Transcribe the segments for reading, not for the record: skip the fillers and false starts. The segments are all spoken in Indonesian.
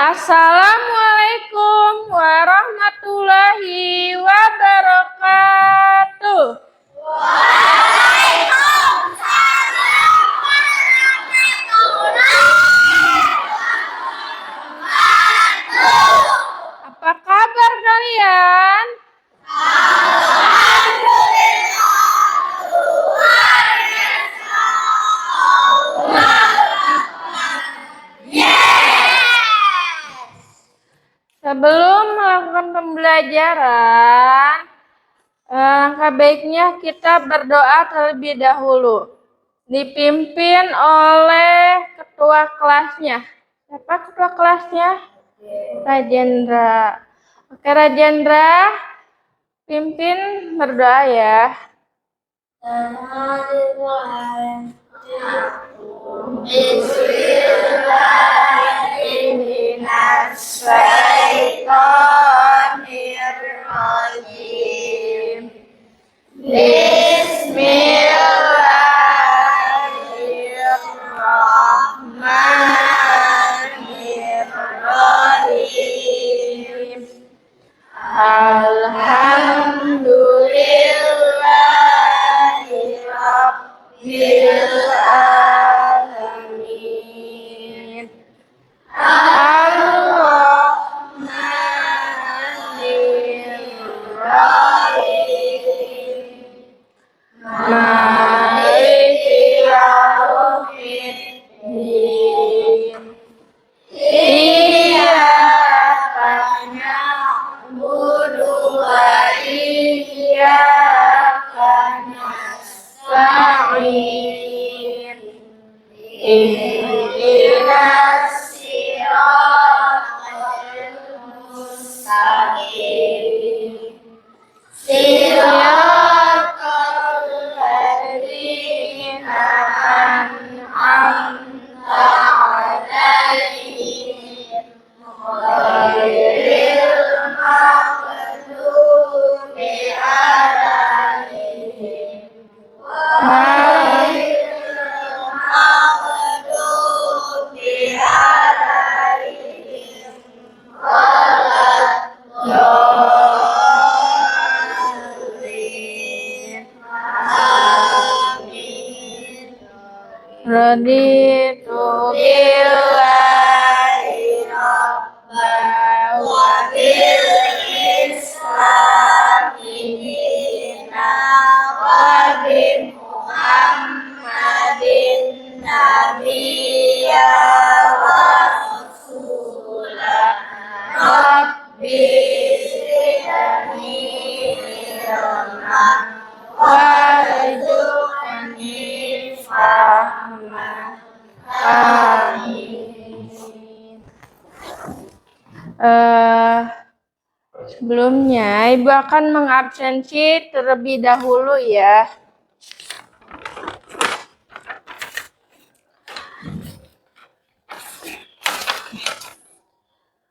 Assalamualaikum warahmatullahi wabarakatuh. Apa kabar kalian? Sebelum melakukan pembelajaran, langkah baiknya kita berdoa terlebih dahulu. Dipimpin oleh ketua kelasnya. Siapa ketua kelasnya? Rajendra. Oke, Rajendra, pimpin berdoa ya. Bismillahirrahmanirrahim. Bismillahirrahmanirrahim. Alhamdulillahi rabbil alamin. Ar-Rahmanir-Rahim. Maliki yaumiddin. Iyyaka na'budu wa iyyaka nasta'in. Ihdinas siratal mustaqim. Siratal ladzina an'amta 'alaihim ghairil maghdubi 'alaihim Raditu billahi rabban wa bil islami dinan wa bi Muhammadin nabiyya wa rasulah. Rabbi zidni ilma warzuqni fahma. Amin. Sebelumnya Ibu akan mengabsensi terlebih dahulu ya.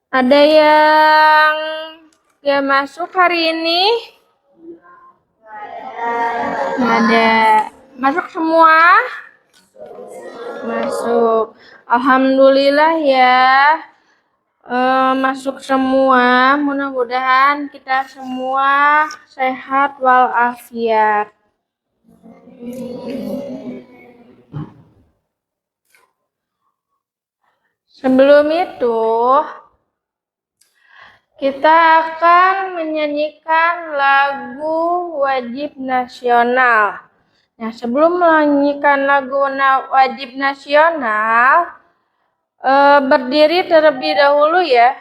Ada yang gak masuk hari ini? Ada. Masuk semua? Masuk. Alhamdulillah ya. Masuk semua. Mudah-mudahan kita semua sehat walafiat. Sebelum itu, kita akan menyanyikan lagu wajib nasional. Nah, sebelum menyanyikan lagu wajib nasional, berdiri terlebih dahulu ya.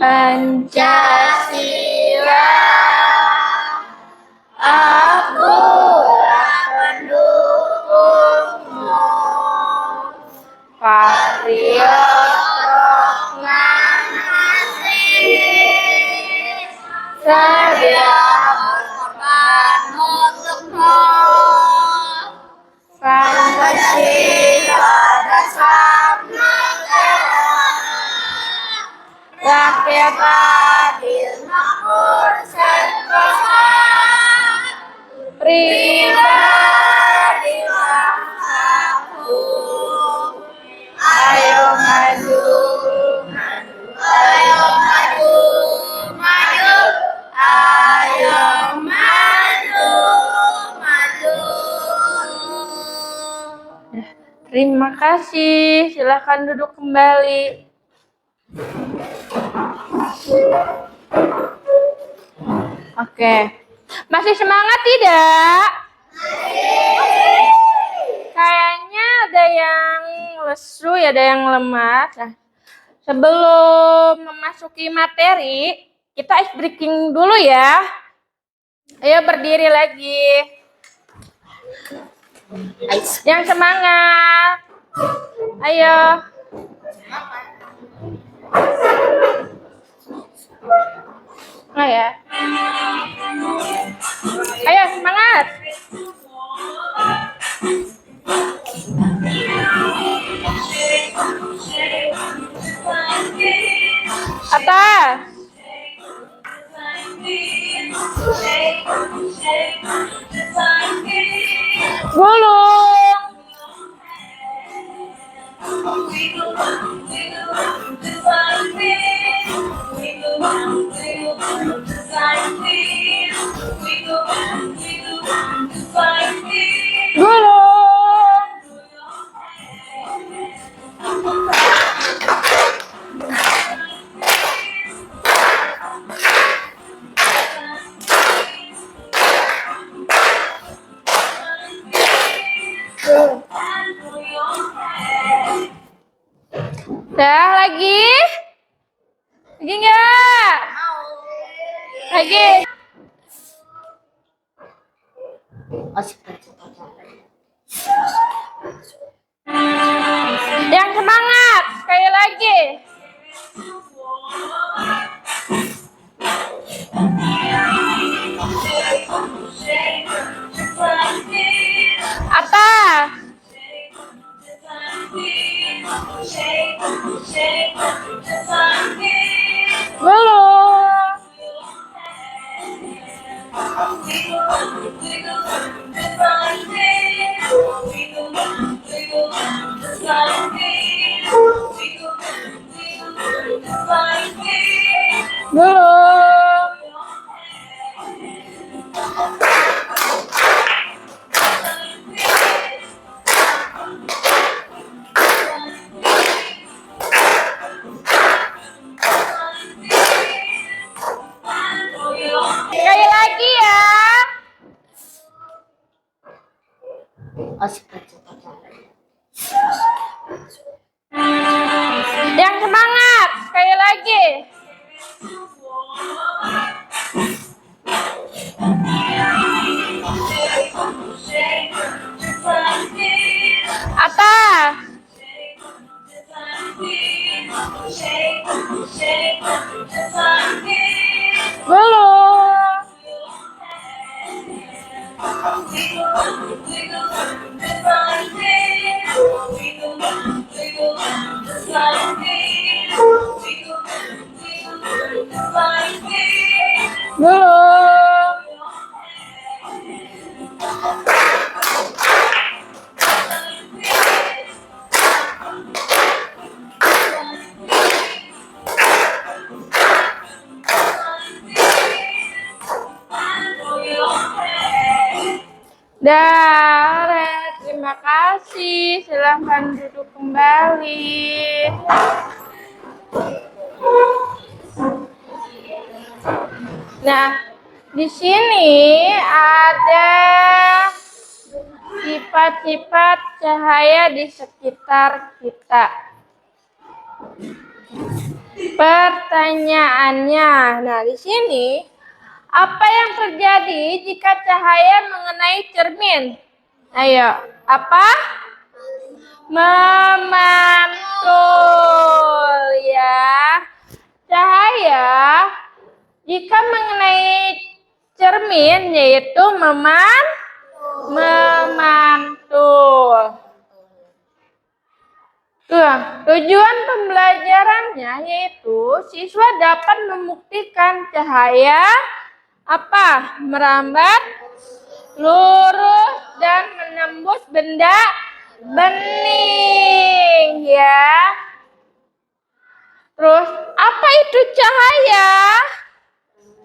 Pancasila, akulah pendukungmu. Patriot, sedia berkorban untukmu. Fantasi pada sang negara, rakyat adil makmur sentosa, pribadi bangsaku. Ayo maju, ayo maju, maju, ayo maju, maju. Terima kasih, silakan duduk kembali. Oke, masih semangat tidak? Kayaknya ada yang lesu, ya, ada yang lemas. Nah, sebelum memasuki materi, kita ice breaking dulu ya. Ayo berdiri lagi. Yang semangat. Ayo. Oh ya. Ayo semangat. Atas. Gulung. Dah lagi? Lagi enggak? Lagi. Yang semangat, sekali lagi. Atas. Belum. Belum. Sekali lagi ya. Yang semangat, sekali lagi. Atas. Belum. Belum. Dah, terima kasih. Silahkan duduk kembali. Nah, di sini ada sifat-sifat cahaya di sekitar kita. Pertanyaannya, nah di sini apa yang terjadi jika cahaya mengenai cermin? Ayo, apa? Memantul ya. Cahaya Jika mengenai cermin yaitu memantul. Tujuan pembelajarannya yaitu siswa dapat membuktikan cahaya apa? Merambat lurus dan menembus benda bening ya. Terus apa itu cahaya?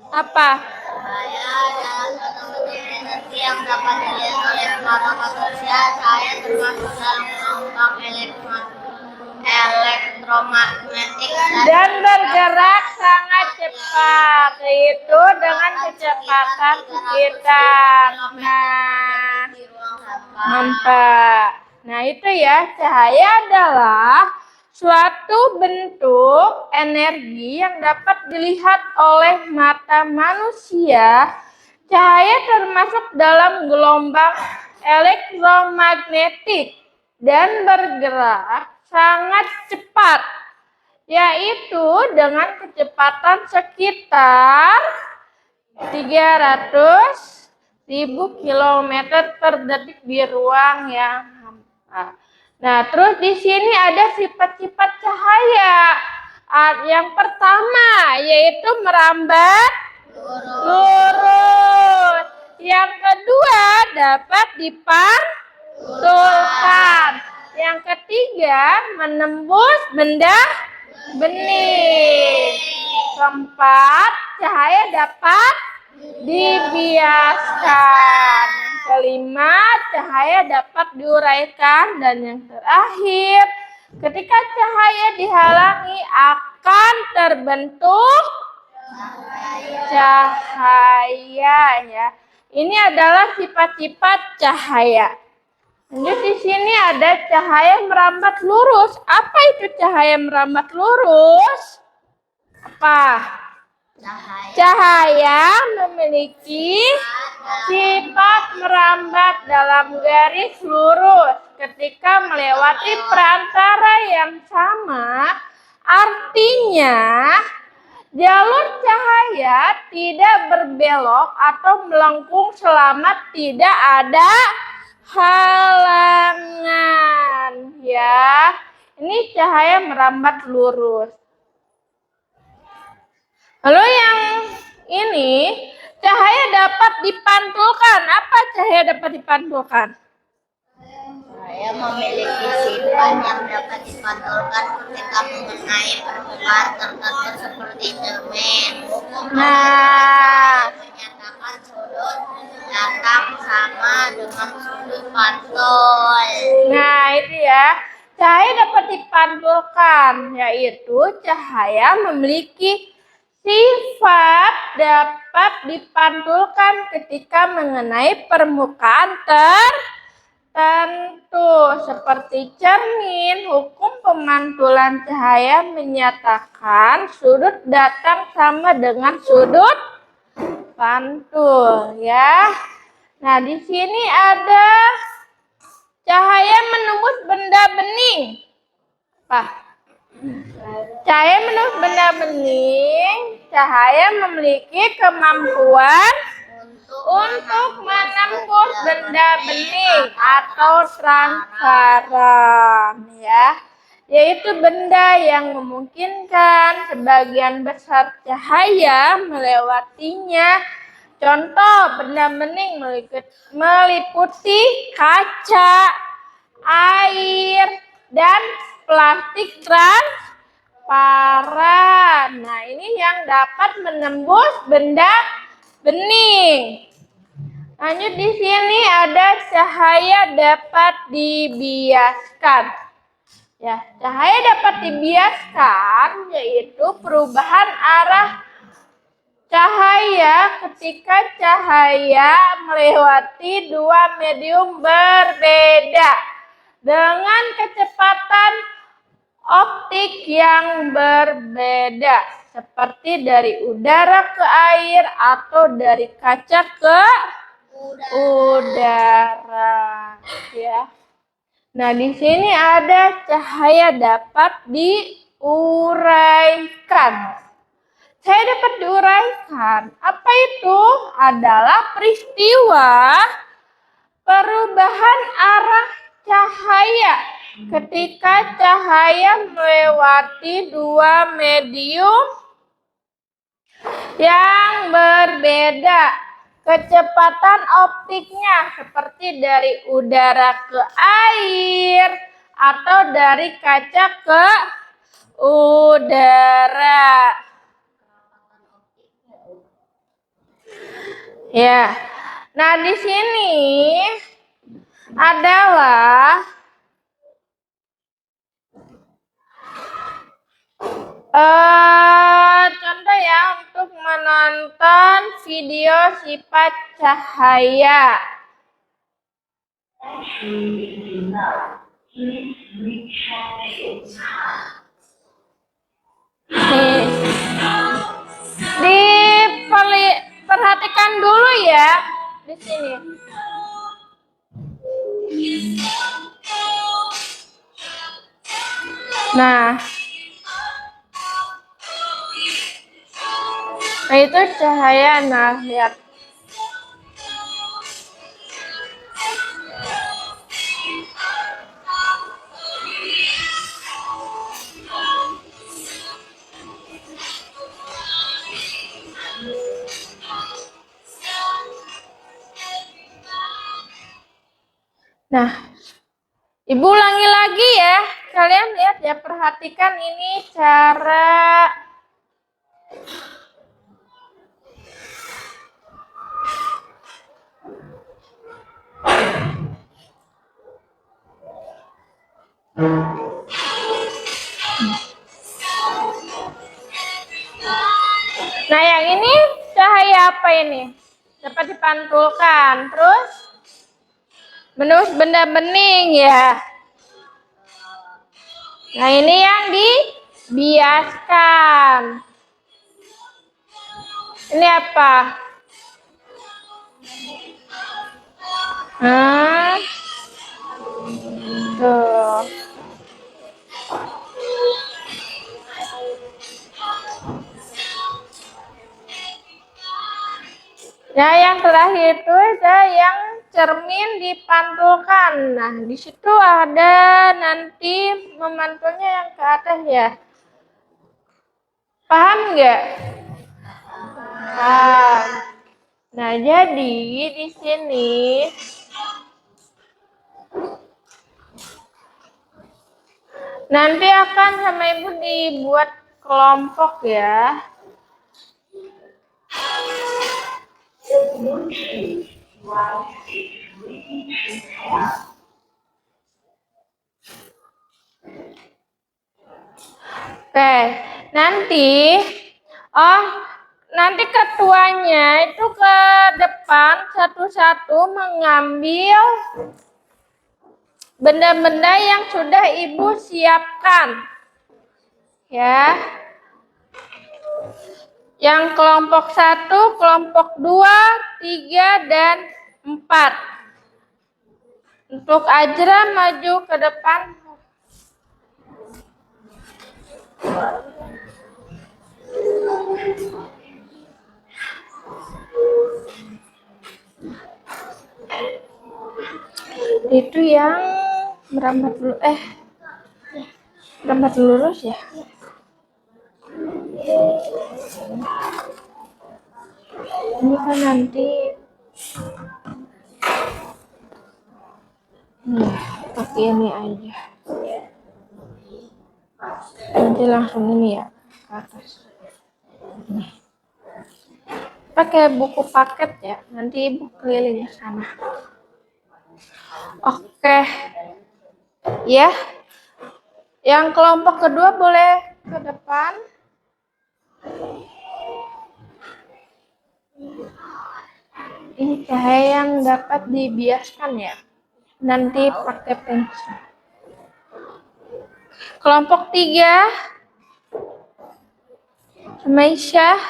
Apa? Cahaya adalah suatu energi yang dapat dilihat oleh mata manusia. Cahaya termasuk dalam gelombang elektromagnetik dan bergerak sangat cepat, yaitu dengan kecepatan sekitar. Nah itu ya, cahaya adalah suatu bentuk energi yang dapat dilihat oleh mata manusia. Cahaya termasuk dalam gelombang elektromagnetik dan bergerak sangat cepat, yaitu dengan kecepatan sekitar 300.000 km per detik di ruang yang hampa. Nah, terus di sini ada sifat-sifat cahaya. Yang pertama yaitu merambat lurus. Yang kedua dapat dipantulkan. Yang ketiga menembus benda bening. Keempat, cahaya dapat dibiaskan. Kelima, cahaya dapat diuraikan. Dan yang terakhir, ketika cahaya dihalangi akan terbentuk cahaya ya. Ini adalah sifat-sifat cahaya. Lanjut di sini ada cahaya merambat lurus. Apa itu cahaya merambat lurus? Apa? Cahaya memiliki sifat merambat dalam garis lurus ketika melewati perantara yang sama. Artinya jalur cahaya tidak berbelok atau melengkung selama tidak ada halangan ya. Ini cahaya merambat lurus. Lalu yang ini cahaya dapat dipantulkan. Apa cahaya dapat dipantulkan? Cahaya memiliki sifat yang dapat dipantulkan ketika mengenai permukaan tertentu seperti cermin. Menyatakan sudut datang sama dengan sudut pantul. Nah itu ya, cahaya dapat dipantulkan, yaitu cahaya memiliki sifat dapat dipantulkan ketika mengenai permukaan tertentu seperti cermin. Hukum pemantulan cahaya menyatakan sudut datang sama dengan sudut pantul ya. Nah, di sini ada cahaya menembus benda bening. Apa? Cahaya menembus benda bening. Cahaya memiliki kemampuan untuk menembus benda bening atau transparan ya. Yaitu benda yang memungkinkan sebagian besar cahaya melewatinya. Contoh benda bening meliputi kaca, air, dan plastik transparan. Nah, ini yang dapat menembus benda bening. Lanjut di sini ada cahaya dapat dibiaskan. Ya, cahaya dapat dibiaskan yaitu perubahan arah cahaya ketika cahaya melewati dua medium berbeda dengan kecepatan optik yang berbeda, seperti dari udara ke air atau dari kaca ke udara ya. Nah, di sini ada cahaya dapat diuraikan. Saya dapat diuraikan. Apa itu? Adalah peristiwa perubahan arah cahaya ketika cahaya melewati dua medium yang berbeda. Kecepatan optiknya seperti dari udara ke air atau dari kaca ke udara. Ya. Nah, di sini adalah contoh ya untuk menonton video sifat cahaya. Perhatikan dulu ya di sini. Nah, itu cahaya. Nah, lihat. Nah, Ibu ulangi lagi ya. Kalian lihat ya, perhatikan ini cara Nah, yang ini cahaya apa ini? Dapat dipantulkan. Terus menembus benda bening ya. Nah, ini yang dibiaskan. Ini apa? Tuh. Nah, yang terakhir itu ada yang cermin dipantulkan. Nah, di situ ada nanti memantulnya yang ke atas ya. Paham nggak? Paham. Nah, jadi di sini nanti akan sama Ibu dibuat kelompok ya. Oke, nanti ketuanya itu ke depan satu-satu mengambil benda-benda yang sudah Ibu siapkan. Ya. Yang kelompok 1, kelompok 2, 3, dan 4. Untuk Ajra maju ke depan. Itu yang merambat lurus ya. Ini kan nanti pakai ini aja. Nanti langsung ini ya ke atas. Nih. Pakai buku paket ya. Nanti Ibu keliling ke sana. Oke. Ya. Yang kelompok kedua boleh ke depan. Ini cahaya yang dapat dibiaskan ya. Nanti pakai pensil. Kelompok 3. Aisyah.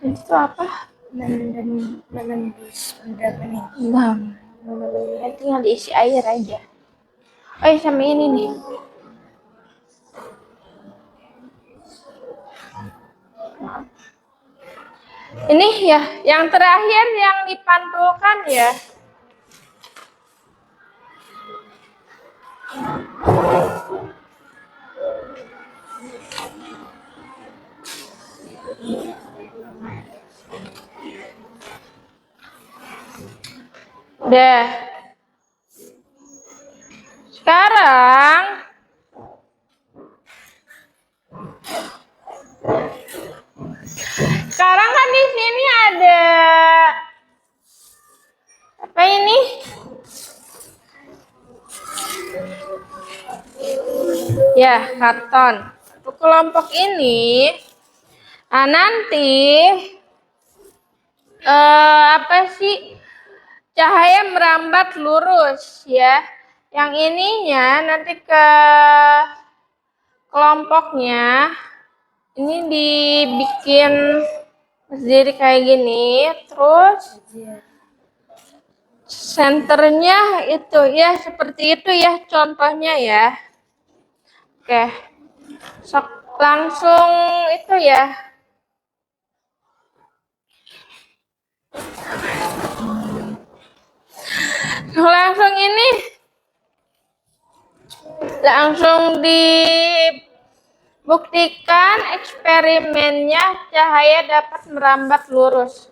Itu apa? Menembus benda bening. Tinggal diisi air aja. Oh, sama ini nih. Ini ya, yang terakhir yang dipantulkan ya. Udah. Sekarang kan di sini ada apa ini? Ya, karton. Untuk kelompok ini, nah nanti apa sih? Cahaya merambat lurus ya. Yang ininya nanti ke kelompoknya ini dibikin berdiri kayak gini, terus senternya itu ya seperti itu ya contohnya ya. Oke, sok langsung itu ya. Langsung ini langsung dibuktikan eksperimennya cahaya dapat merambat lurus.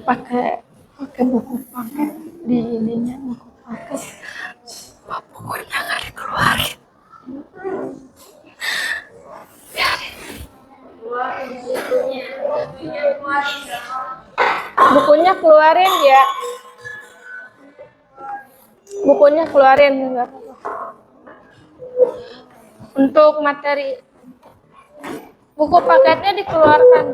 Pakai buku pakai di ininya buku pakai bukunya nggak dikeluarin. Bukunya keluarin ya. Bukunya keluarin enggak apa-apa. Untuk materi buku paketnya dikeluarkan.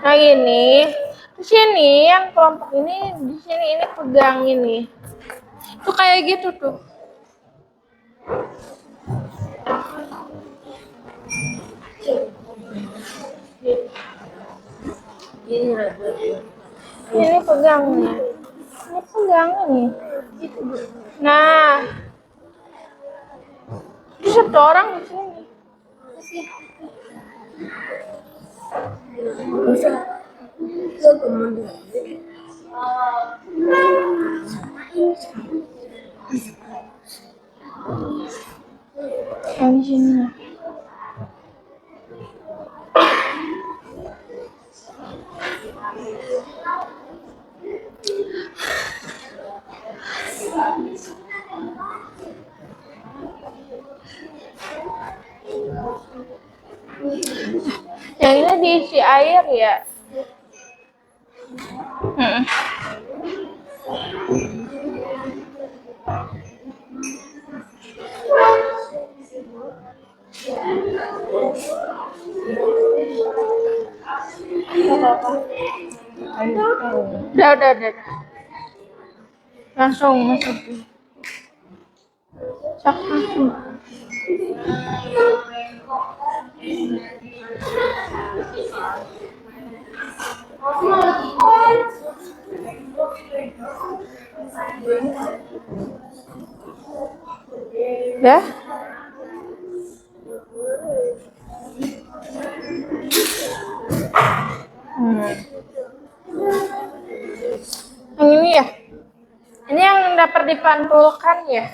Nah ini di sini yang kelompok ini di sini ini pegang ini. Tuh kayak gitu tuh. Ini pegang nih. Ini pegang nih. Nah, itu satu orang di sini. Yang di sini. Yang ini diisi air ya. Udah. Langsung masuk. Cak langsung. Dah. Yang ini ya. Ini yang dapat dipantulkan ya.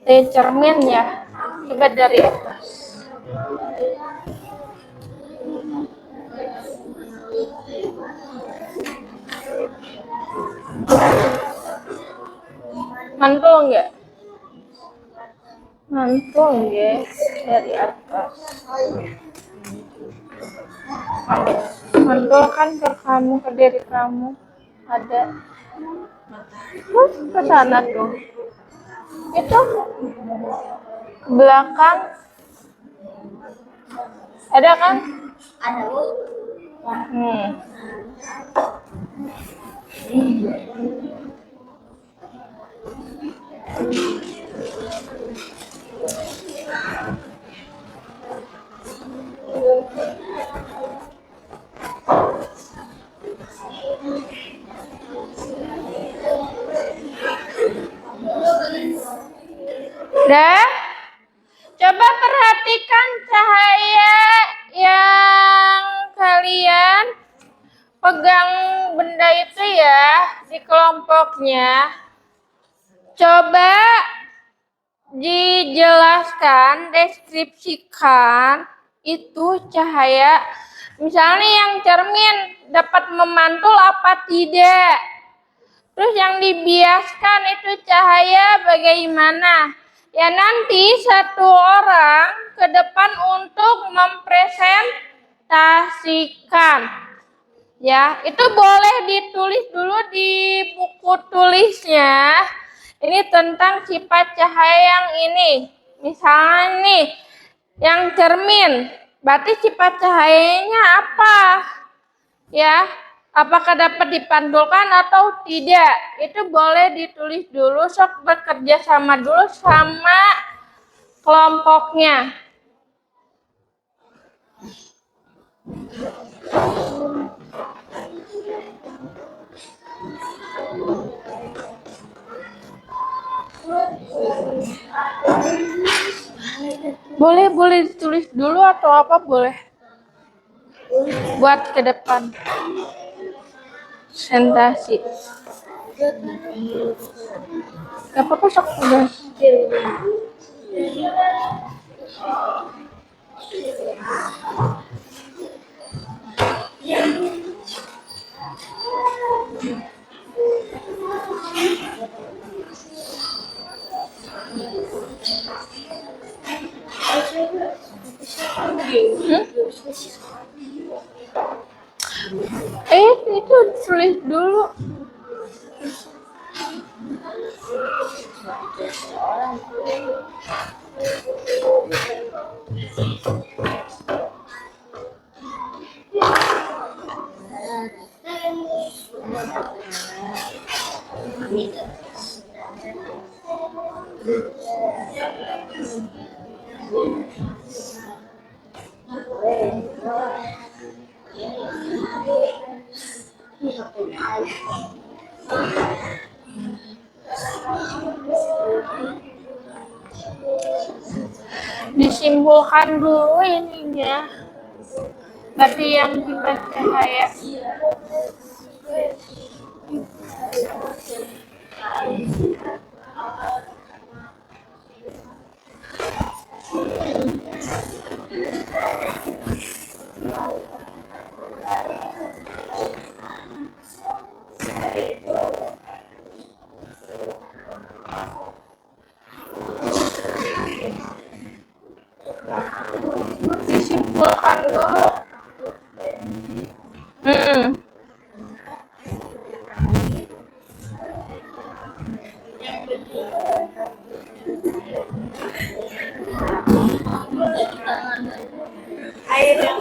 Dari cermin ya. Coba dari atas. Mantul nggak? Mantul ya dari atas. Mantulkan ke kamu, ke diri kamu. Ada. Ke sana tuh. Itu ke belakang. Ada kan? Ada. Udah? Coba perhatikan cahaya yang kalian pegang benda itu ya di kelompoknya. Coba dijelaskan, deskripsikan itu cahaya. Misalnya yang cermin dapat memantul apa tidak. Terus yang dibiaskan itu cahaya bagaimana. Ya nanti satu orang ke depan untuk mempresentasikan. Ya, itu boleh ditulis dulu di buku tulisnya. Ini tentang sifat cahaya yang ini. Misalnya nih, yang cermin. Berarti sifat cahayanya apa? Ya, apakah dapat dipantulkan atau tidak? Itu boleh ditulis dulu. Sok bekerja sama dulu sama kelompoknya. Boleh ditulis dulu atau apa boleh? Buat ke depan. Presentasi. Gak apa-apa sok udah. Itu tulis dulu. Disimpulkan dulu ininya. Berarti yang kita cahaya. Disimpulkan dulu. Air yang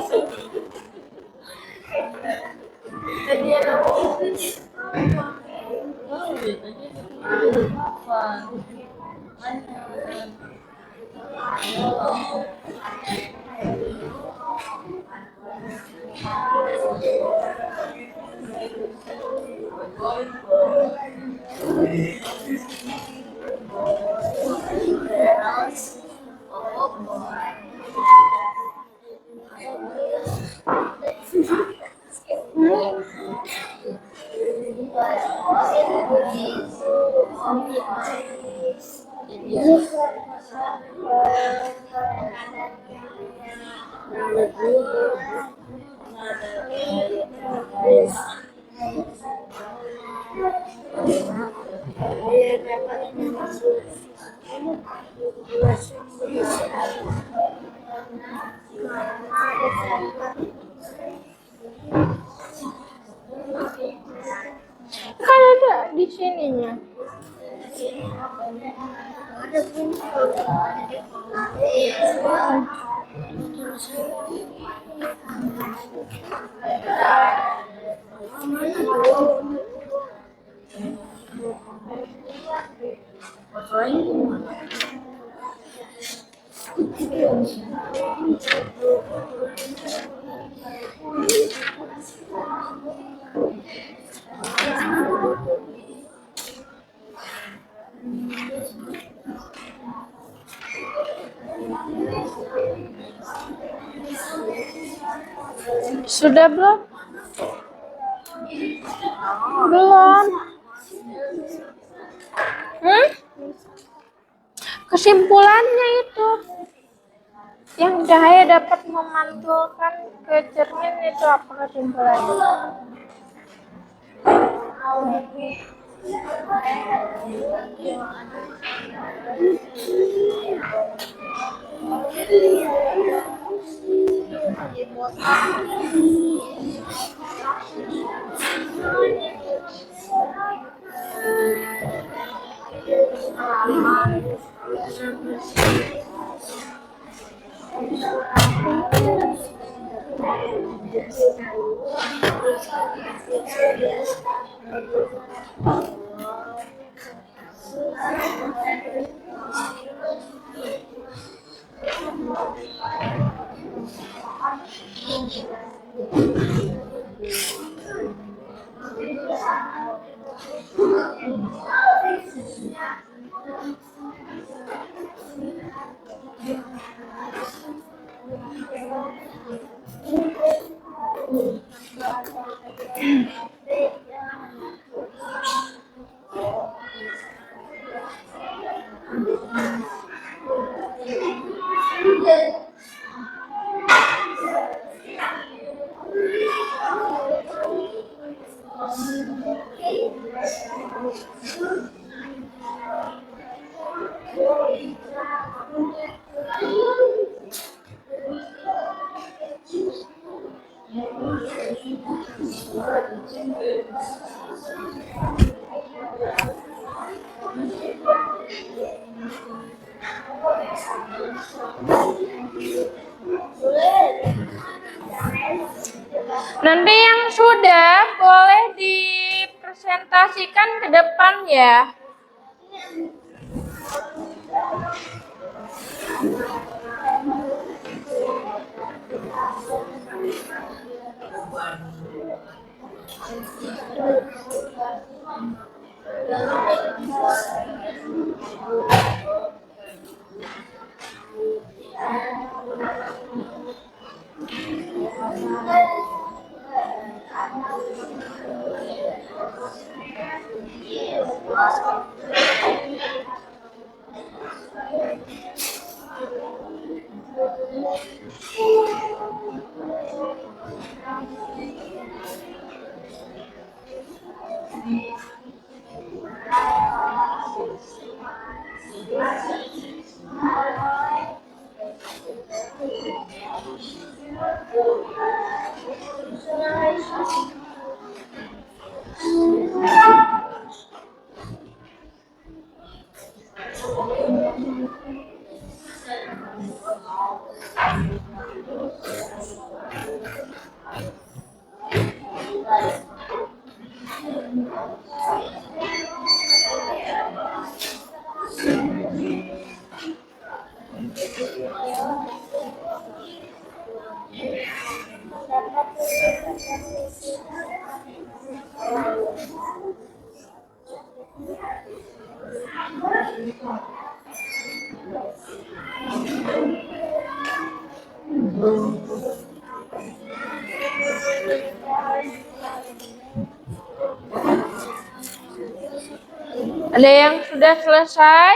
kan ada di sininya. Sudah belum? Belum. Kesimpulannya itu yang cahaya dapat memantulkan ke cermin itu apa kesimpulannya? Nanti yang sudah boleh dipresentasikan ke depan ya. Ada yang sudah selesai?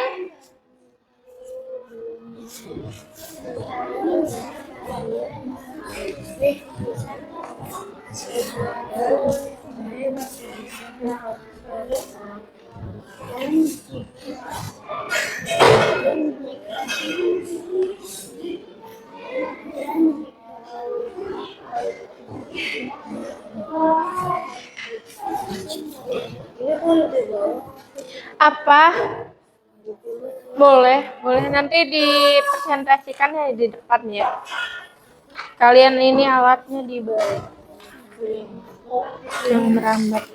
Apa? Boleh nanti dipresentasikan ya di depan ya. Kalian ini alatnya dibalik yang merambat.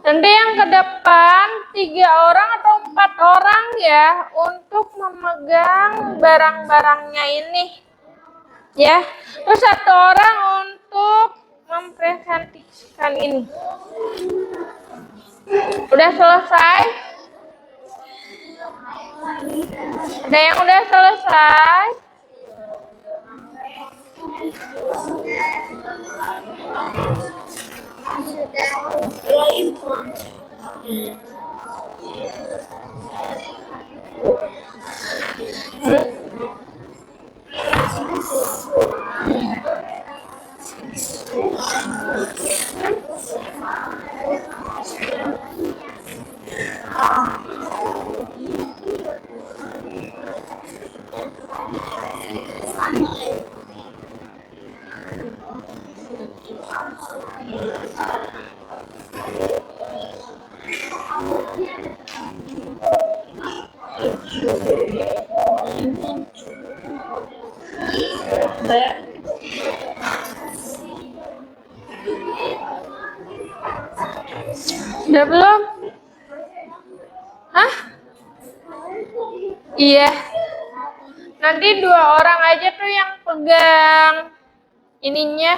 Nanti yang ke depan 3 orang atau 4 orang ya untuk memegang barang-barangnya ini. Ya, terus 1 orang untuk mempresentasikan ini. Udah selesai? Ada yang udah selesai? Udah belum? Hah? Iya. Nanti 2 orang aja tuh yang pegang ininya.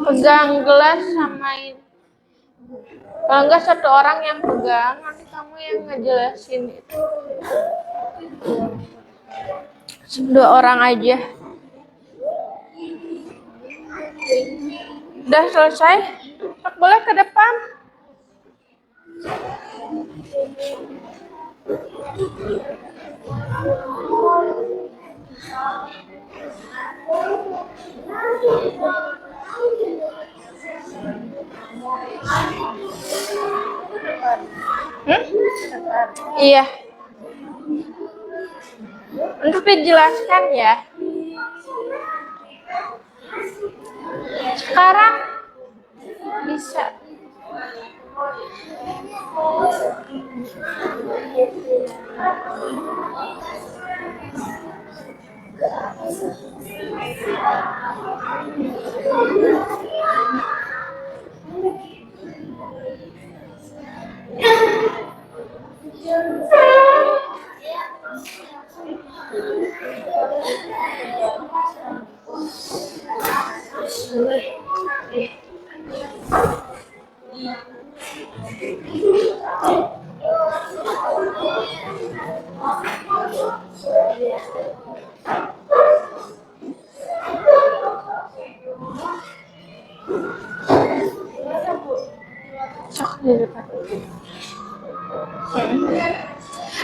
Pegang gelas sama ini. Kalau enggak 1 orang yang pegang, nanti kamu yang ngejelasin itu. 2 orang aja. Udah selesai? Boleh ke depan. Iya. Untuk dijelaskan ya. Sekarang bisa.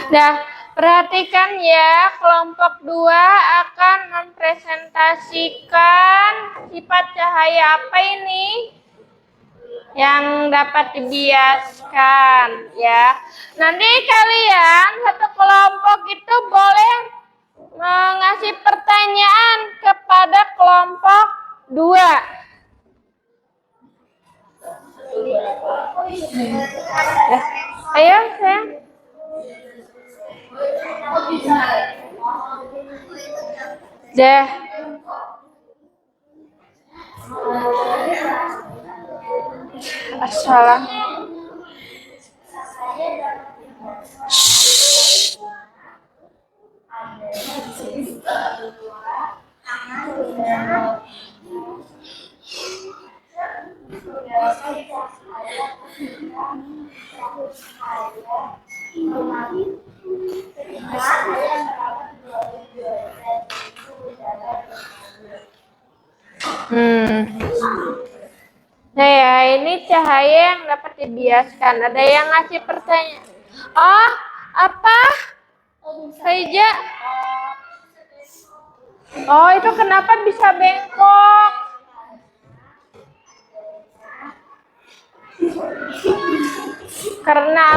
Nah, perhatikan ya, kelompok 2 akan mempresentasikan sifat cahaya apa ini yang dapat dibiaskan ya. Nanti kalian satu kelompok itu boleh mengasih pertanyaan kepada kelompok 2. Ayo, sayang. Deh. Assalam. Nah ya, ini cahaya yang dapat dibiaskan. Ada yang ngasih pertanyaan. Oh, apa? Reja? Oh, itu kenapa bisa bengkok? Karena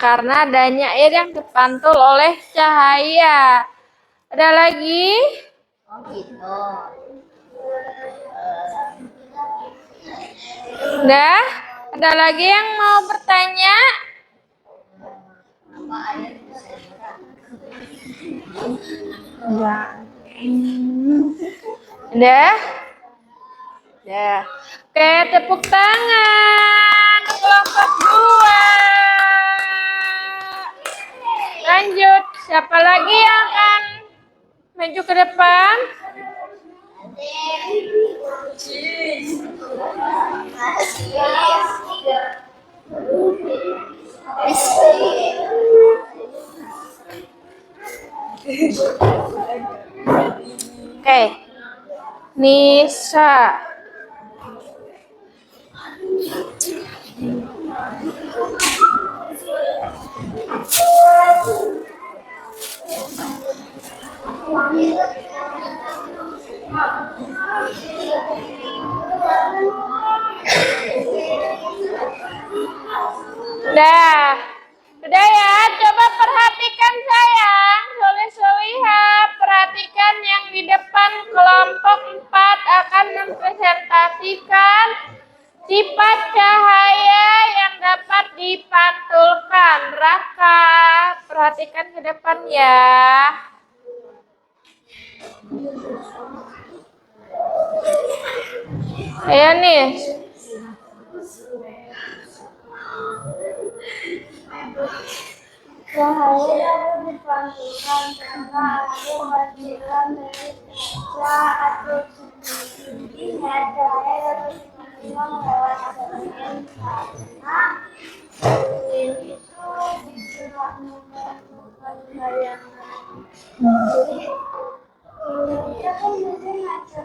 karena adanya air yang dipantul oleh cahaya. Ada lagi? Oh gitu. Udah? Ada lagi yang mau bertanya? Apa air bisa Udah? Udah. Oke, tepuk tangan. Kelompok 2. Lanjut. Siapa lagi yang akan maju ke depan? Oke. Nisa. Udah ya, coba perhatikan sayang, soleh-solihah, perhatikan yang di depan kelompok 4 akan mempresentasikan sifat cahaya yang dapat dipantulkan. Raka, perhatikan ke depan ya. Ayo nih. Cahaya dipantulkan karena ada pantulan dari atau intinya cahaya dapat dipantulkan lewat angin karena itu bisa memantulkan bayangan. Kita kan biasanya ngaca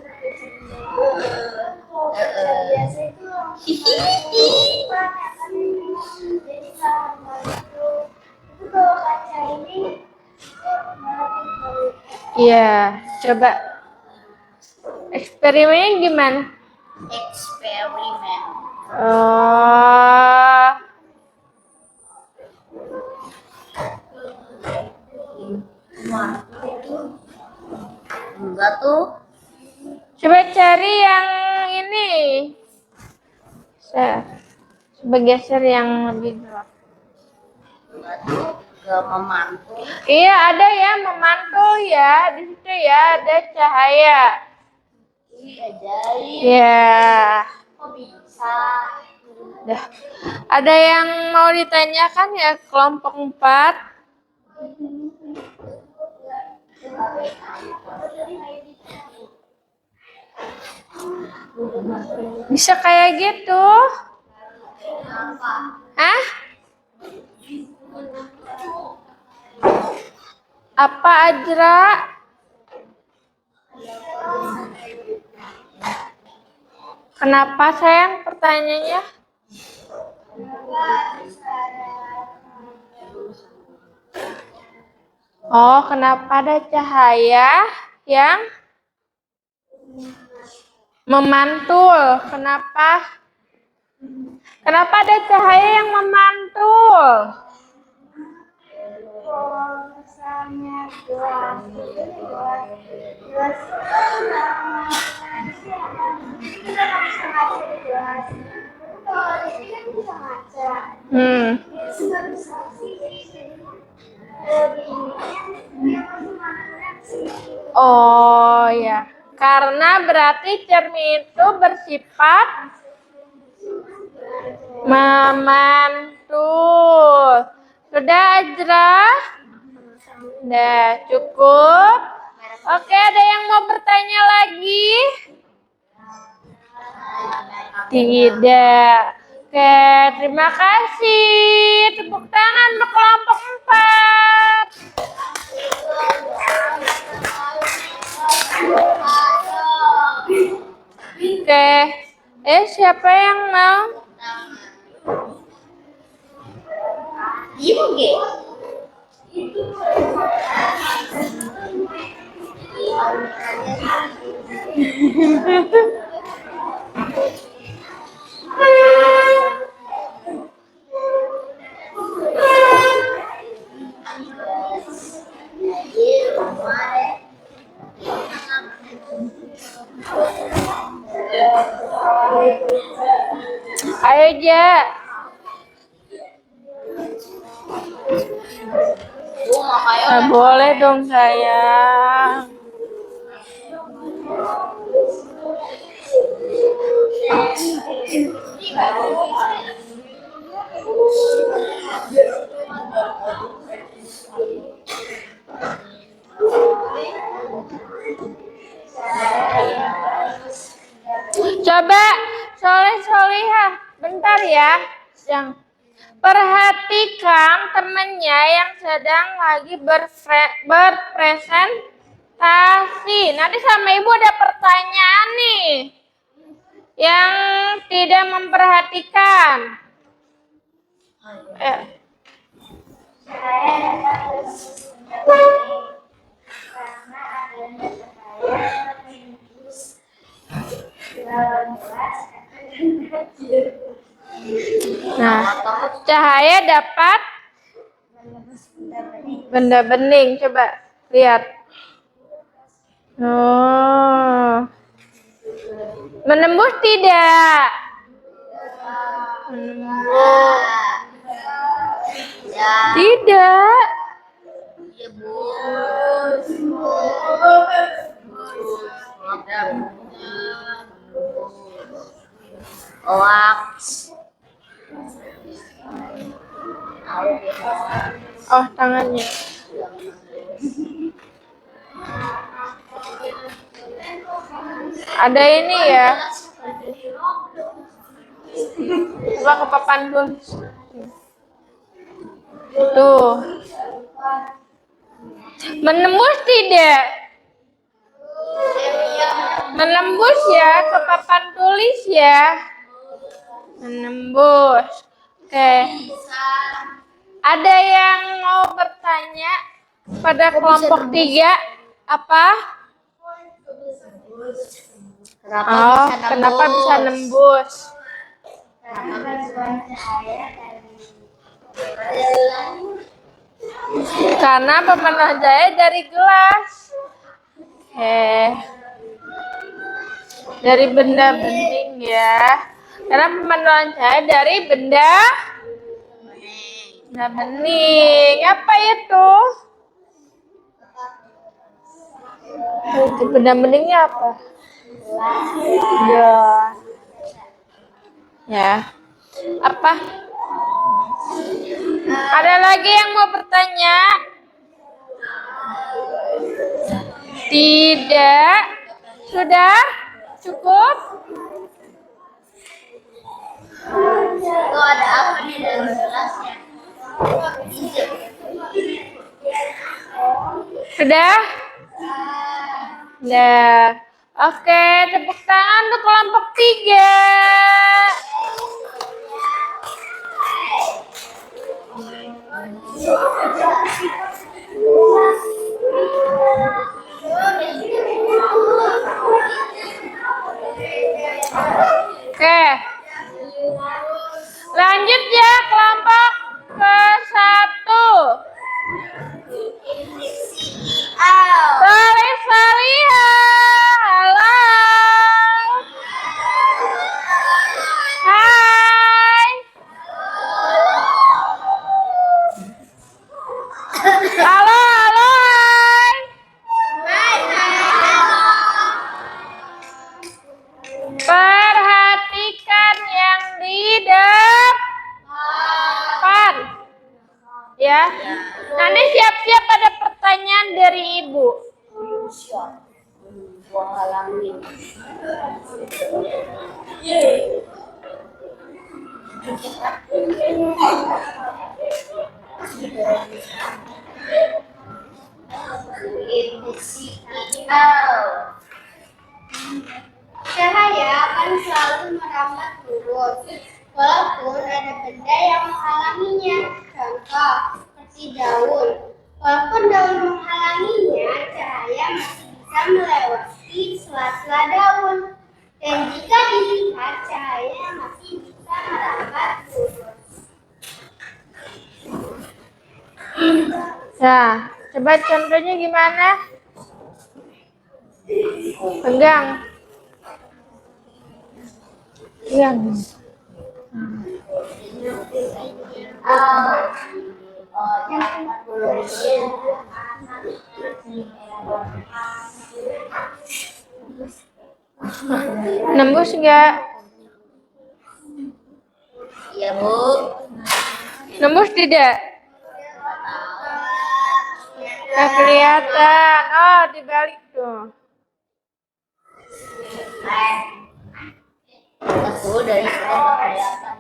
biasa itu jadi sama itu kalau kaca ini Iya, coba eksperimennya gimana? eksperimen. Oh, Enggak tuh. coba cari yang ini. Coba geser yang lebih gelap. Enggak tuh. Enggak memantul. Iya, ada ya memantul ya. Di situ ya ada cahaya. Ajaib. Ya. Kok bisa? Dah. Ada yang mau ditanyakan ya kelompok 4? Bisa kayak gitu? Hah? Apa Ajra? Kenapa sayang pertanyaannya? Oh, kenapa ada cahaya yang memantul? Kenapa? Kenapa ada cahaya yang memantul? Misalnya gelas kita nggak bisa ngaca di gelas. Kalau di sini kan bisa ngaca. Itu nggak bisa sih. Oh ya, karena berarti cermin itu bersifat memantul. Sudah Ajra? Udah cukup? Oke, ada yang mau bertanya lagi? Tidak. Oke, terima kasih. Tepuk tangan untuk kelompok 4. Oke. Siapa yang mau? Ayo Ja. Bu, makanya Nggak boleh dong sayang. Coba solihah, bentar ya. Yang perhatikan temennya yang sedang lagi berpresentasi. Nanti sama ibu ada pertanyaan nih yang tidak memperhatikan. Nah, cahaya dapat benda bening. Coba lihat. Oh, menembus tidak? Menembus. ya, Tidak. ya Bu. Hoax. Oh, tangannya. Ada ini ya. Coba ke papan tulis. Tuh. Menembus tidak? Menembus ya ke papan tulis ya. Menembus. Oke. Ada yang mau bertanya pada kelompok 3? Apa? Kenapa bisa nembus? Karena pemenuhan cahaya dari gelas. Dari benda bening ya. Karena pemenuhan cahaya dari benda bening. Apa itu? Benda beningnya apa? Ya. Apa? Ada lagi yang mau bertanya? Tidak. Sudah? Cukup? Itu ada apa di dalam gelasnya? Sudah? Sudah. Oke, tepuk tangan untuk kelompok 3. Oke. Lanjut ya kelompok ke-1. Salih-salihah. Halo. Hai. Halo, hai. Perhatikan yang di depan. Ya. Nanti siap-siap ada pertanyaan dari Ibu. Cahaya akan selalu merambat lurus, walaupun ada benda yang menghalanginya. Contoh, seperti daun. Walaupun daun menghalanginya, cahaya masih bisa melewati sela-sela daun. Dan jika dilihat, cahaya masih bisa merambat lurus. Nah, coba contohnya gimana? Pegang. Pegang. Nembus nggak? Iya, Bu. Nembus tidak? Nggak kelihatan. Oh, dibalik tuh. Aku dari sana nggak kelihatan.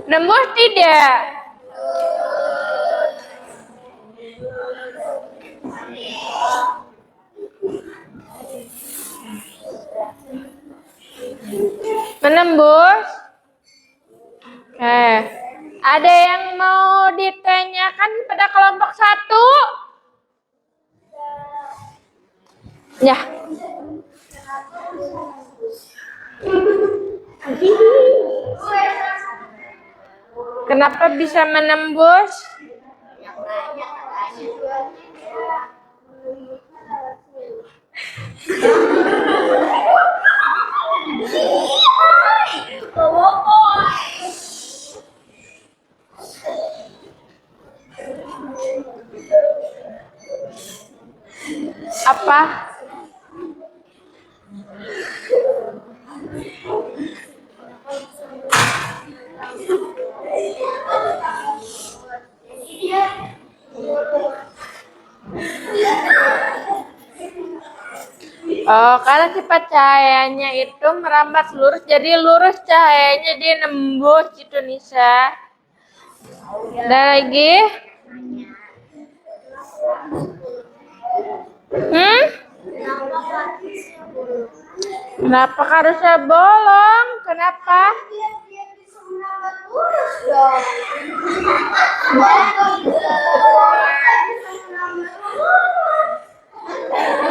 Nembus tidak? Menembus? Ada yang mau ditanyakan pada kelompok 1? Ya. Kenapa bisa menembus? Apa? Oh, karena sifat cahayanya itu merambat lurus, jadi lurus cahayanya dia nembus gitu, Nisa. Ada lagi? Kenapa harusnya bolong? Kenapa?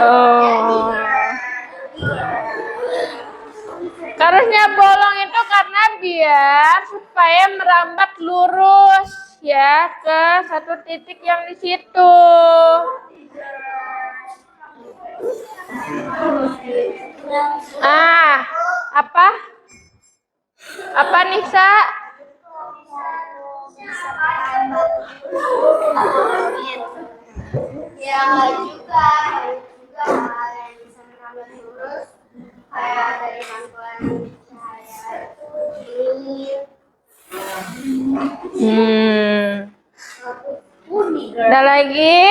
Oh. Harusnya bolong itu karena biar supaya merambat lurus ya ke satu titik yang di situ. Apa? Apa, Nisa? Ya juga hal yang bisa merambat lurus kayak dari bantuan cahaya ini. Ada lagi?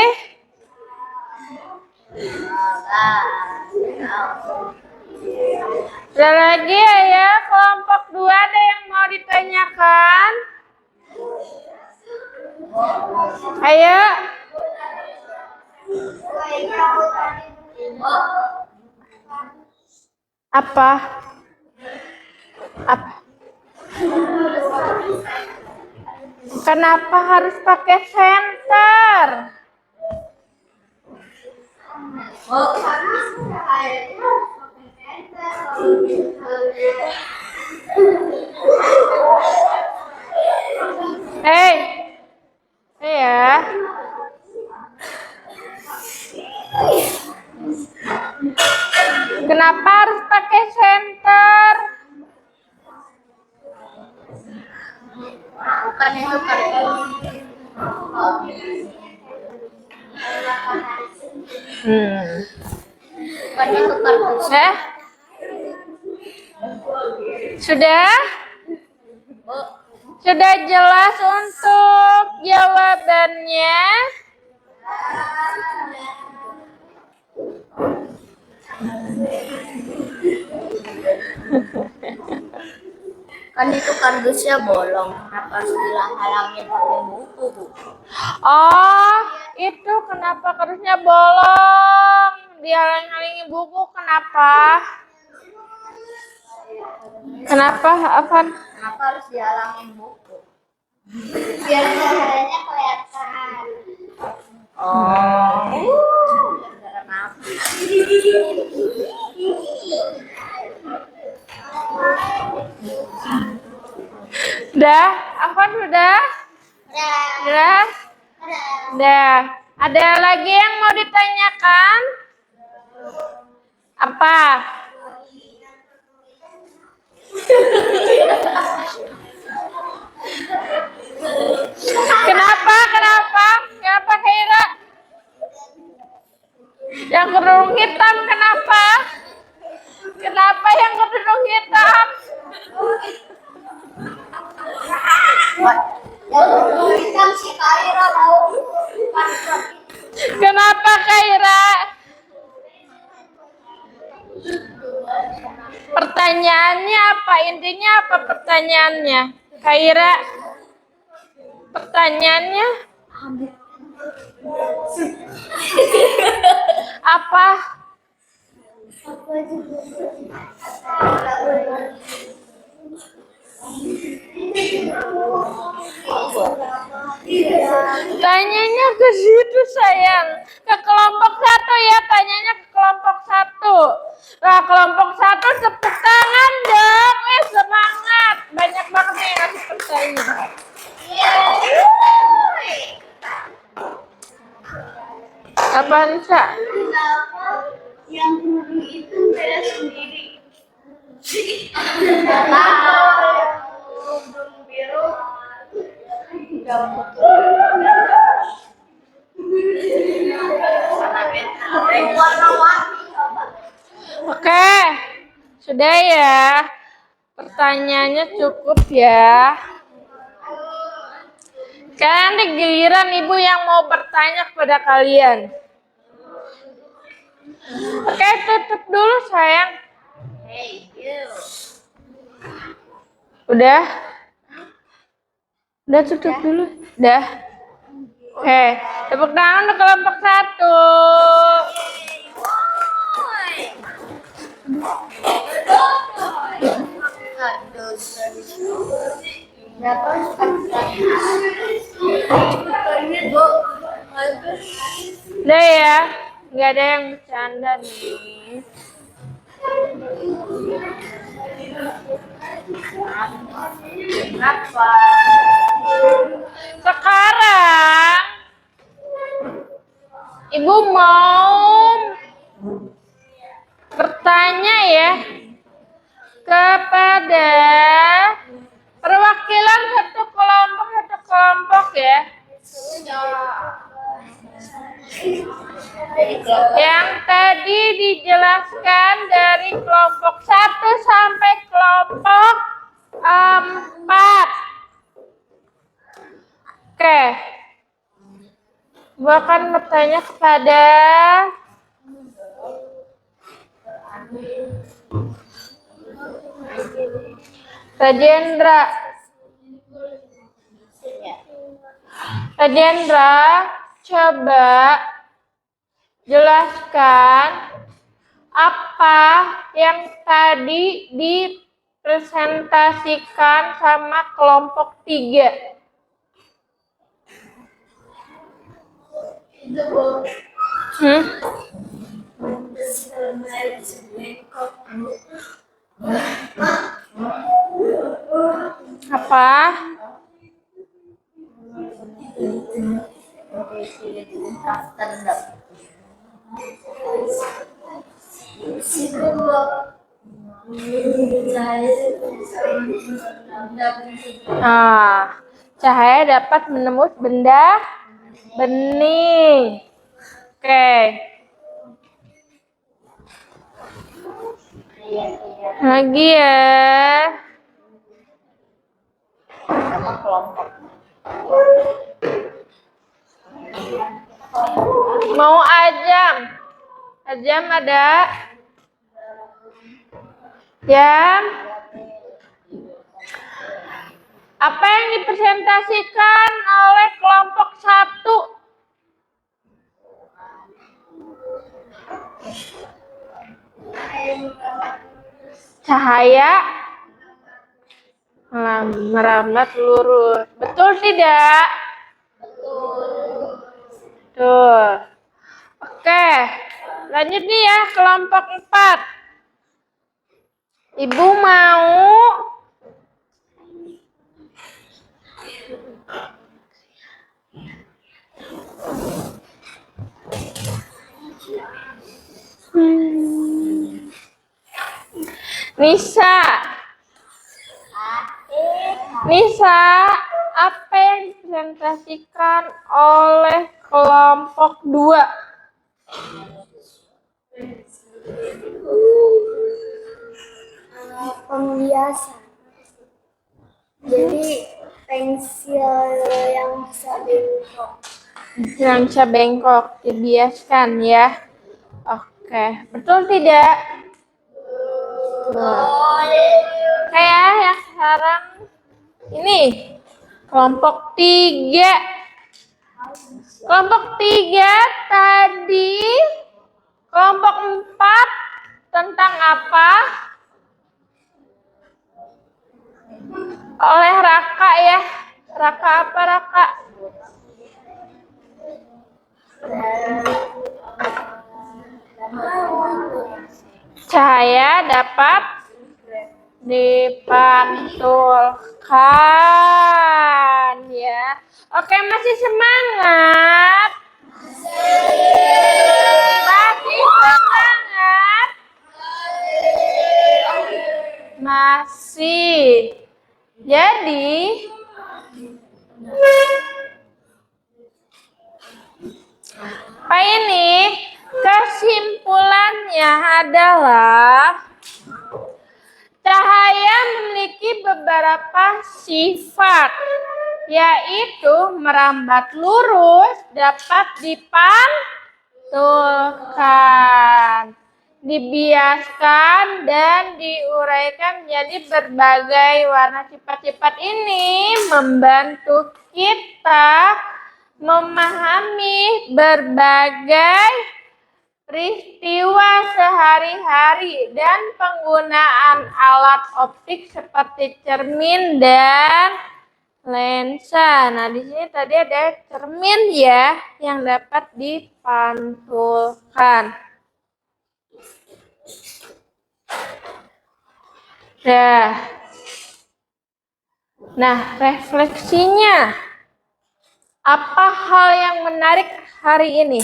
Ada lagi ya, kelompok 2 ada yang mau ditanyakan? Ayo. Apa? Kenapa harus pakai senter? Ya. Kenapa harus pakai senter? Bukan itu kardus. Bukan itu kardus. Sudah? Sudah jelas untuk jawabannya? Kan itu kardusnya bolong. Kenapa harus dihalangin pakai buku, Bu? Oh, itu kenapa kardusnya bolong? Dihalang-halangi buku kenapa? Kenapa, Afan? Kenapa harus dihalangin buku? Biar cahayanya kelihatan. Oh. Kenapa? Udah, Afan sudah? Udah? Udah. Ada lagi yang mau ditanyakan? Apa? Kenapa? Kenapa? Kenapa Kaira? Yang kerudung hitam kenapa? Kenapa yang kerudung hitam? Yang si Kaira tahu. Kenapa Kaira? Pertanyaannya apa? Intinya apa pertanyaannya? Kaira? Pertanyaannya apa? Tanyanya ke situ sayang. Ke kelompok 1 ya, tanyanya ke kelompok 1. Nah, kelompok 1 tepuk tangan dong. Semangat. Banyak banget nih yang ngasih pertanyaan. Apa Nisa? Yang dulu itu beda sendiri. Biru. Oke, sudah ya. Pertanyaannya cukup ya. Sekarang di giliran ibu yang mau bertanya kepada kalian. Oke, tutup dulu sayang. Hey, you. Udah? Udah tutup dulu. Udah. Oke, tepuk tangan untuk kelompok 1. Udah ya, nggak ada yang bercanda nih. Sekarang ibu mau bertanya ya kepada perwakilan satu kelompok ya. Yang tadi dijelaskan dari kelompok 1 sampai kelompok 4. Oke. Gua akan bertanya kepada Rajendra. Rajendra, coba jelaskan apa yang tadi dipresentasikan sama kelompok 3. Apa? Cahaya dapat menembus benda bening. Oke. Lagi ya. Mau Ajam? Ajam ada? Jam? Apa yang dipresentasikan oleh kelompok 1? Cahaya merambat lurus. Betul tidak? Betul. Oke, lanjut nih ya kelompok 4. Ibu mau Nisa, Nisa, apa yang dipresentasikan oleh kelompok 2? Pembiasan. Jadi pensil yang bisa bengkok. Yang bisa bengkok, dibiaskan ya. Oke, betul tidak? Kayak yang sekarang ini kelompok 3. Kelompok 3 tadi, kelompok 4 tentang apa? Oleh Raka ya. Raka apa Raka? Cahaya dapat dipantulkan ya. Oke, masih semangat? Masih semangat? Masih. Jadi apa ini? Kesimpulannya adalah cahaya memiliki beberapa sifat, yaitu merambat lurus, dapat dipantulkan, dibiaskan, dan diuraikan menjadi berbagai warna. Sifat-sifat ini membantu kita memahami berbagai peristiwa sehari-hari dan penggunaan alat optik seperti cermin dan lensa. Nah, di sini tadi ada cermin ya yang dapat dipantulkan. Nah, refleksinya. Apa hal yang menarik hari ini?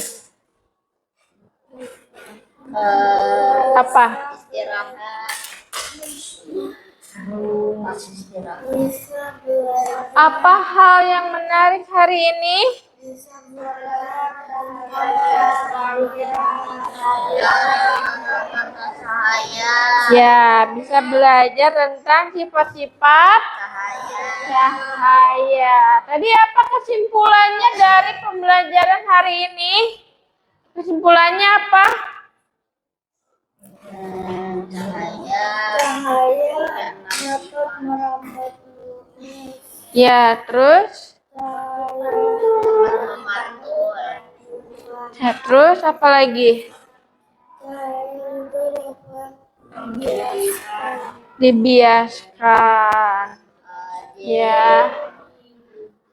Apa? Apa hal yang menarik hari ini? Ya, bisa belajar tentang sifat-sifat cahaya. Tadi apa kesimpulannya dari pembelajaran hari ini? Kesimpulannya apa? Cahaya dapat merambat lurus. Ya, terus? Ya, terus apa lagi? Dibiaskan. Ya.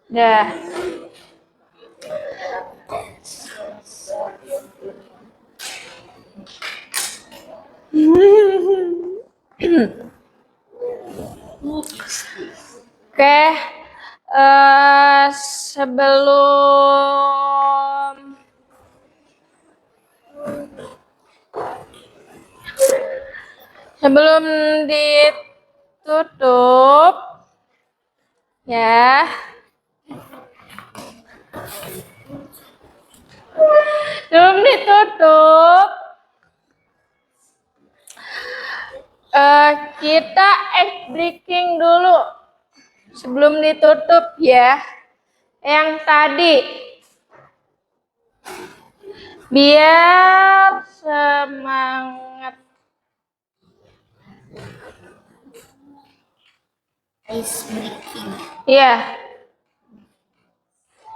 Dah. Oke, sebelum ditutup ya. Sebelum ditutup kita ice breaking dulu sebelum ditutup ya. Yang tadi biar semangat. Ice breaking. Iya.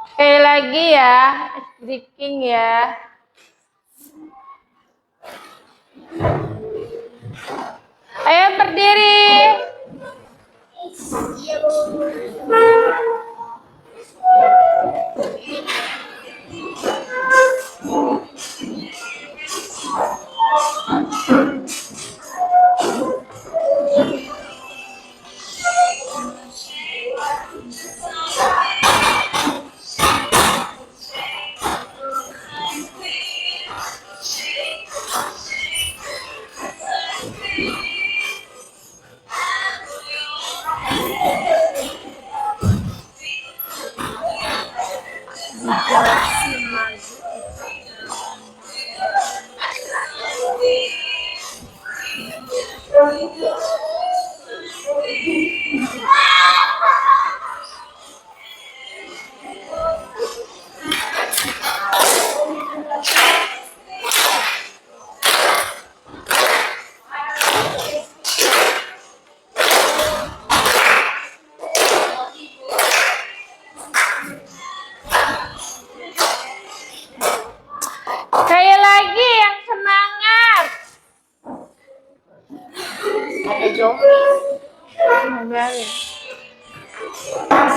Sekali lagi ya, ice breaking ya. Ayo berdiri.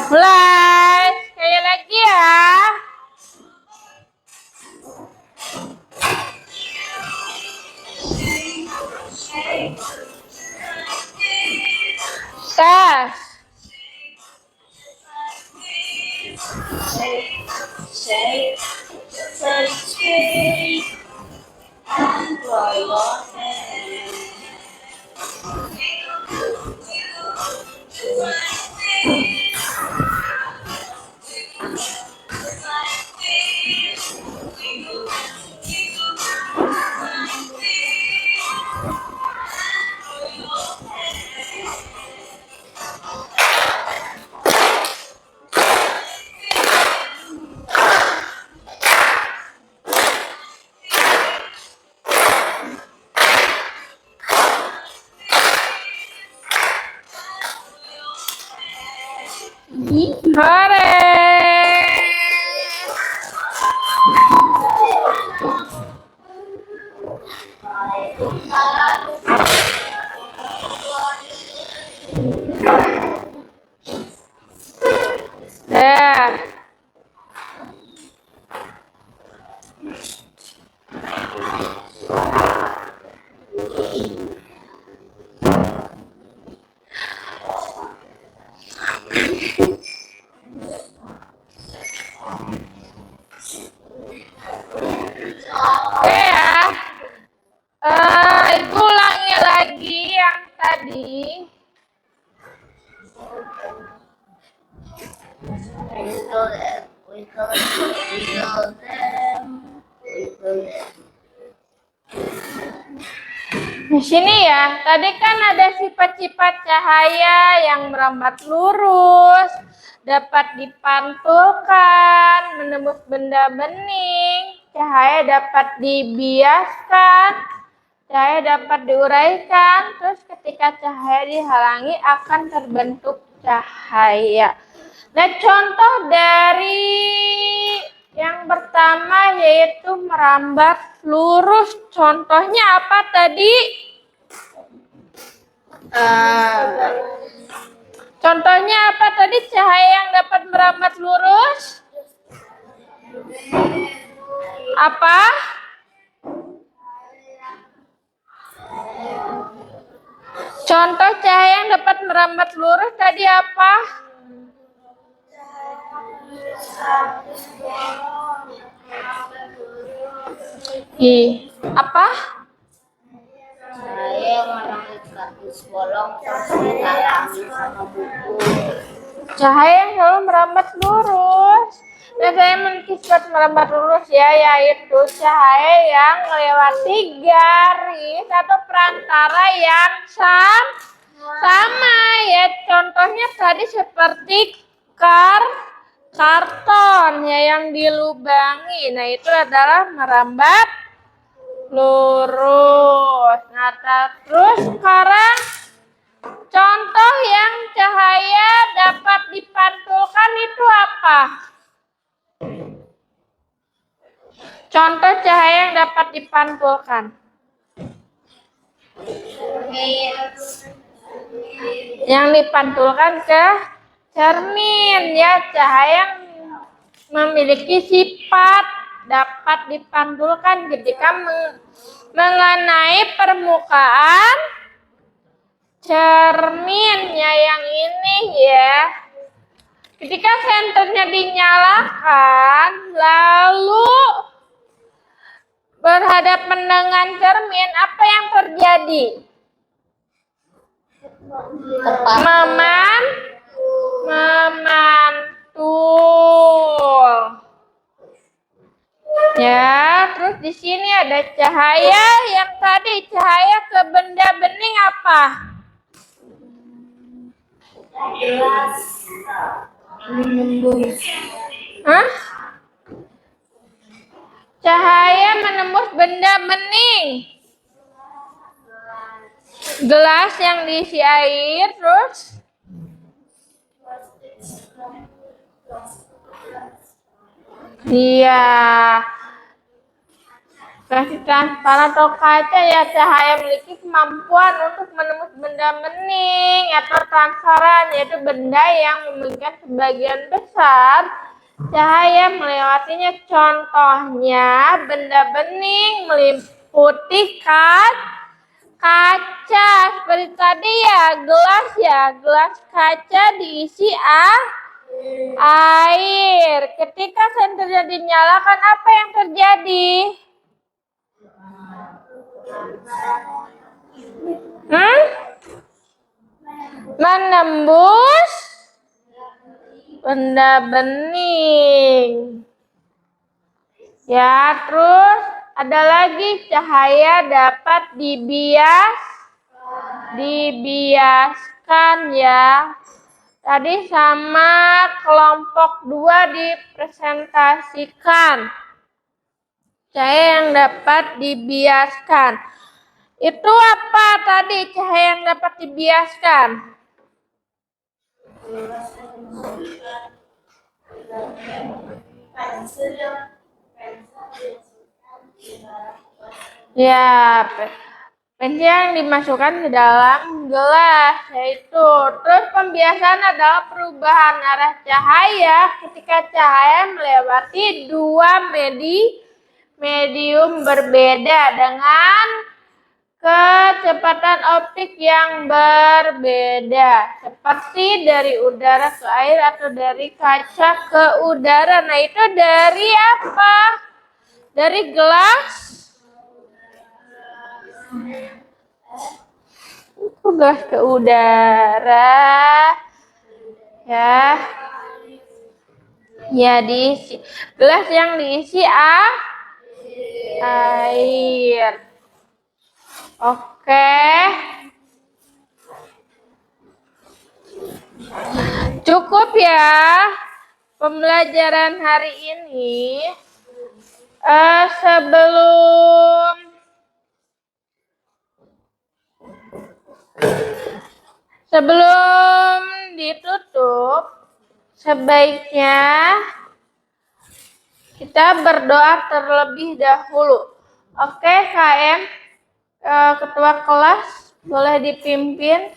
Mulai. Sekali lagi ya. Tes. Hore. Dah. Oke ya. Ibu ulangi lagi yang tadi. Di sini ya, tadi kan ada sifat-sifat cahaya yang merambat lurus, dapat dipantulkan, menembus benda bening, cahaya dapat dibiaskan, cahaya dapat diuraikan, terus ketika cahaya dihalangi akan terbentuk cahaya. Nah, contoh dari yang pertama yaitu merambat lurus. Contohnya apa tadi? Contohnya apa tadi cahaya yang dapat merambat lurus? Apa? Contoh cahaya yang dapat merambat lurus tadi apa? Apa? Saya menarik kardus bolong terus dihalangi sama buku. Cahaya yang selalu merambat lurus. Nah, saya menkisbat merambat lurus ya, yaitu cahaya yang melewati garis atau perantara yang sama ya. Contohnya tadi seperti karton ya yang dilubangi. Nah, itu adalah merambat lurus. Nah, terus sekarang contoh yang cahaya dapat dipantulkan itu apa? Contoh cahaya yang dapat dipantulkan. Yang dipantulkan ke cermin ya, cahaya yang memiliki sifat dapat dipantulkan ketika mengenai permukaan cerminnya yang ini ya. Ketika senternya dinyalakan lalu berhadapan dengan cermin, apa yang terjadi? Memantul. Ya, terus di sini ada cahaya yang tadi cahaya ke benda bening apa? Hah? Cahaya menembus benda bening. Gelas yang diisi air, terus iya. Kasih transparan atau kaca ya, cahaya memiliki kemampuan untuk menembus benda bening atau transparan, yaitu benda yang memiliki sebagian besar cahaya melewatinya. Contohnya benda bening meliputi kaca seperti tadi ya, gelas kaca diisi air. Ketika senternya dinyalakan, apa yang terjadi? Menembus benda bening. Ya, terus ada lagi cahaya dapat dibiaskan ya. Tadi sama kelompok 2 dipresentasikan. Cahaya yang dapat dibiaskan. Itu apa tadi cahaya yang dapat dibiaskan? Ya, pensil yang dimasukkan ke dalam gelas, yaitu. Terus pembiasaan adalah perubahan arah cahaya ketika cahaya melewati dua medium berbeda dengan kecepatan optik yang berbeda, seperti dari udara ke air atau dari kaca ke udara. Nah, itu dari apa? Dari gelas. Gelas ke udara. Ya, diisi. Gelas yang diisi air. Oke. Cukup ya pembelajaran hari ini. Sebelum ditutup, sebaiknya kita berdoa terlebih dahulu. Oke, KM, ketua kelas, boleh dipimpin.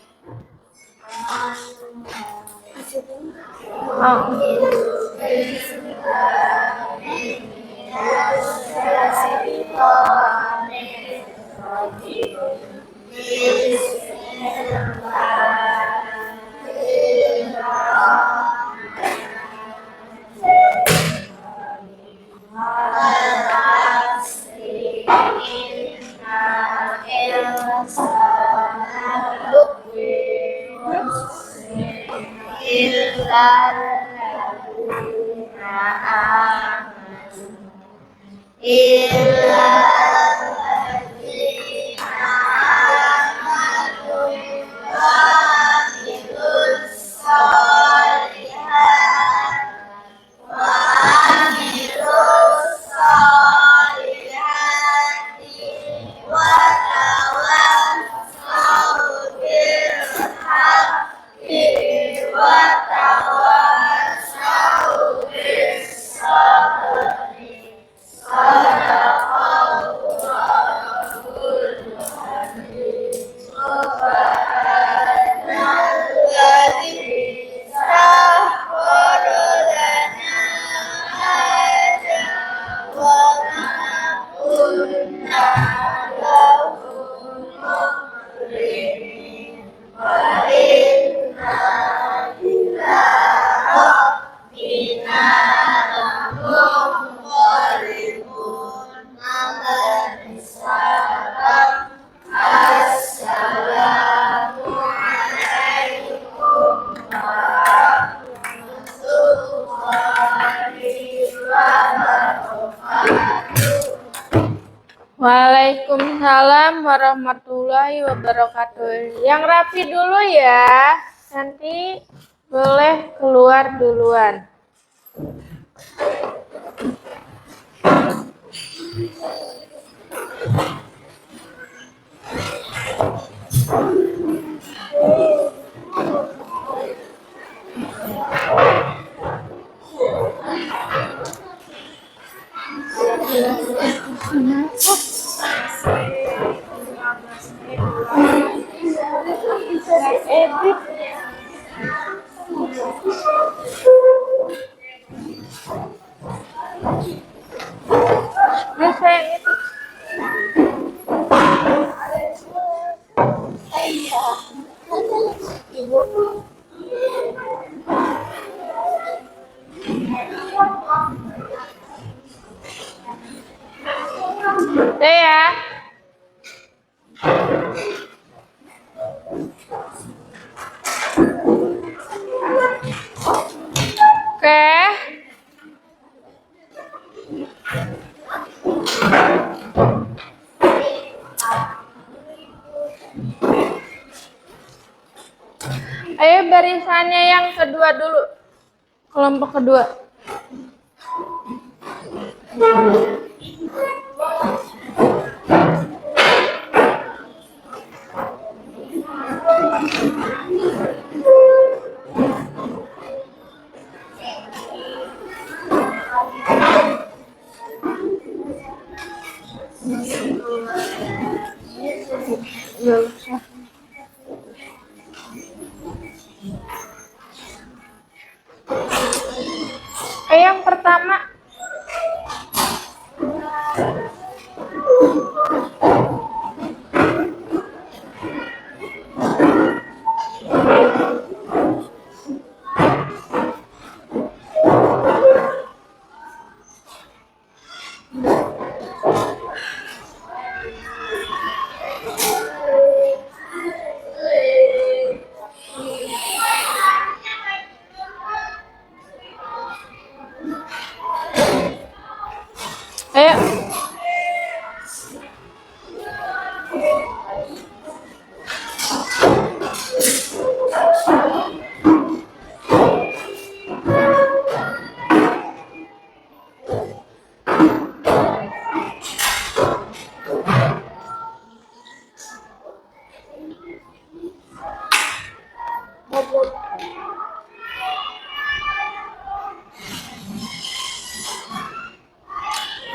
Waalaikumsalam warahmatullahi wabarakatuh. Yang rapi dulu ya, nanti boleh keluar duluan. Kenapa? edit. Ini saya itu. Udah ya. Oke. Ayo barisannya yang kedua dulu. Kelompok kedua. Gak usah. Yang pertama. Ayo.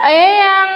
Ayo yang